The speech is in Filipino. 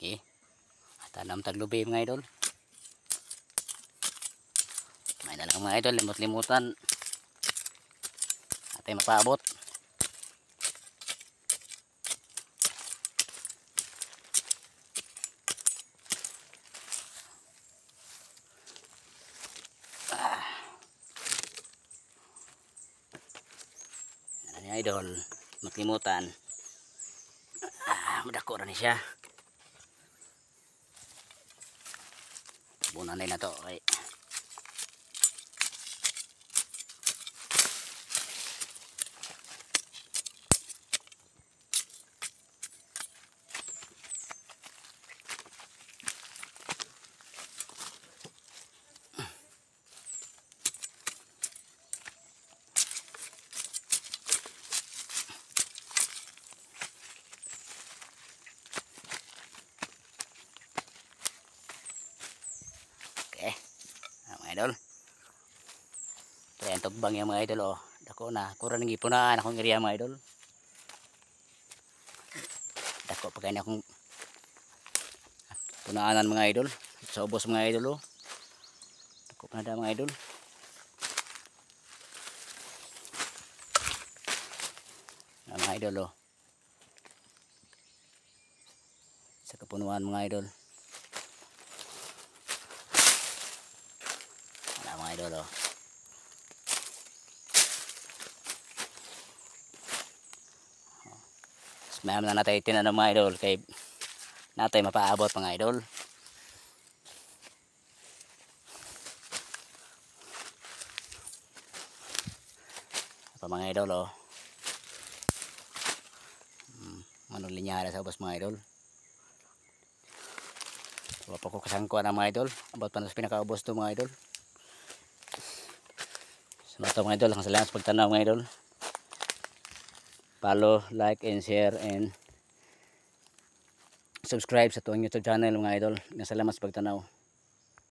Okay. Tanam taglubi mga idol. May na lang mga idol, limot-limutan. Atay mapaabot. Ano idol, matlimutan. Madako na ni siya. Bunan na to. Okay. Okay. Mga idol. Ayan tugbang yung mga idol. Oh. Dako na. Kura nang ipunaan akong area mga idol. Dako pa kaya akong punaanan mga idol. Sa ubos mga idol. Oh. Dako pa na mga idol. Mga idol. Oh. Sa kapunuan mga idol. Mga idol. Oh. Mayroon na natin tinanong mga idol kay natin mapaabot mga idol. Ito mga idol oh. Manong linyara sa ubos mga idol. Wala pa ko kasangkuan na mga idol. Abot pa na sa pinakaubos to mga idol. So ito mga idol, ang salamat sa pagtanaw mga idol. Follow, like, and share, and subscribe sa tuwang YouTube channel mga idol. Salamat sa pagtanaw.